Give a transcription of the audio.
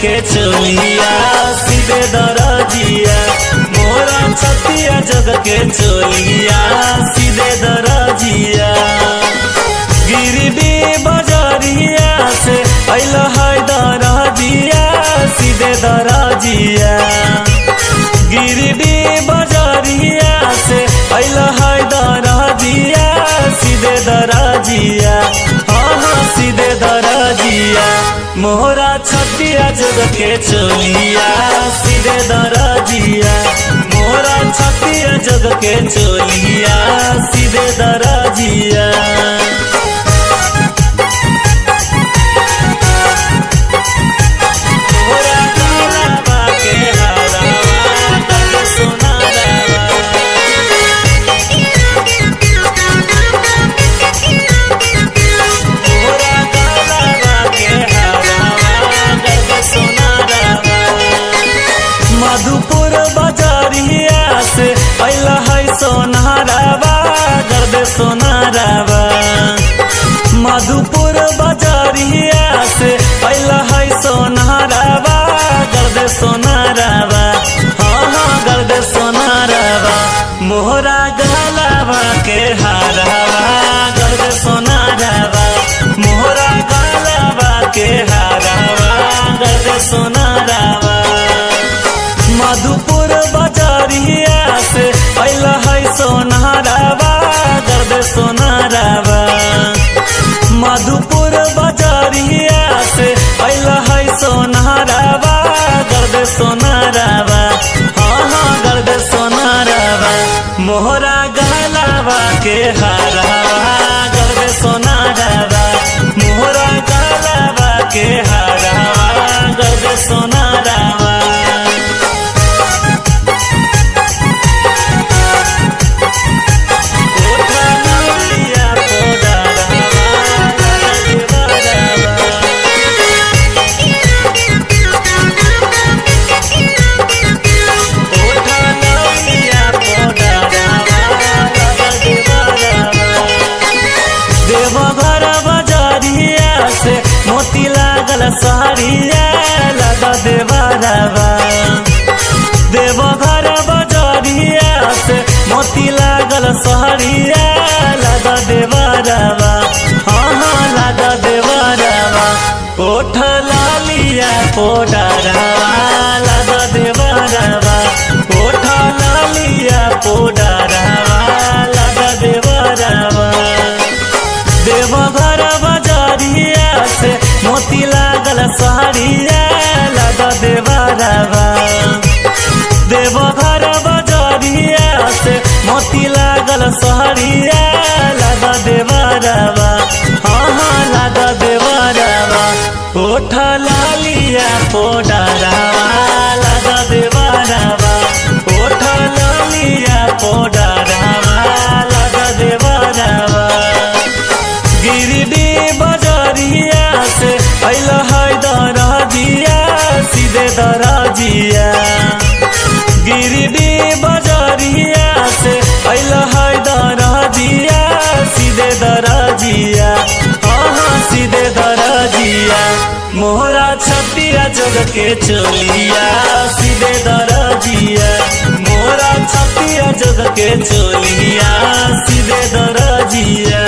के चोलिया सीधे दरजिया मोरा छतिया जग के चोलिया सीधे दरजिया गिरडी बजरिया से अइल है दरजिया सीधे दरजिया गिरडी बजरिया से अइल है दरजिया सीधे दरजिया हाँ सीधे दरजिया मोहरा छतिया जग के चोलिया सीधे दरजिया मोहरा छतिया जग के चोलिया सीधे दरजिया मधुपुर बजरिया से अइल है सोनारावा गर्द सोनारावा मधुपुर बजरिया से अइल है सोनारावा गर्द सोनारावा हाँ गर्द सोनारावा मोहरा गलावा के हारावा गर्द सोनारावा मोहरा गलावा के हारावा गर्द सोनारावा मधुपुर बजरिया से अइल है सोनारावा गर्द सोनारावा मधुपुर बजरिया से अइल है सोनारावा गर्द सोनारावा हाँ गर्द सोनारावा मोहरा गलावा के हारावा गर्द सोनारावा मोहरा गलावा के हारावा गर्द सोनारावा देवघर बजरिया से मोती लागल सहरिया लगा देवरवा देवघर बजरिया से मोती लागल सहरिया लगा देवरवा हाँ लगा देवरवा कोठ लालिया पोडरवा लगा देवरवा कोठ लालिया पोडरवा लगा देवरवा देवघर बजरिया से मोती लागल सहरिया लगा देवरवा देवघर बजरिया से मोती लागल सहरिया लगा देवरवा हाँ लगा देवरवा कोठ लालिया पोडरवा लगा देवरवा कोठ लालिया पोडरवा लगा देवरवा गिरडी बजरिया से अइल है दरजिया सीधे दरजिया गिरडी बजरिया से अइल है दरजिया सीधे दरजिया हाँ सीधे दरजिया मोहरा छतिया जग के चोलिया सीधे दरजिया मोहरा छतिया जग के चोलिया सीधे दरजिया।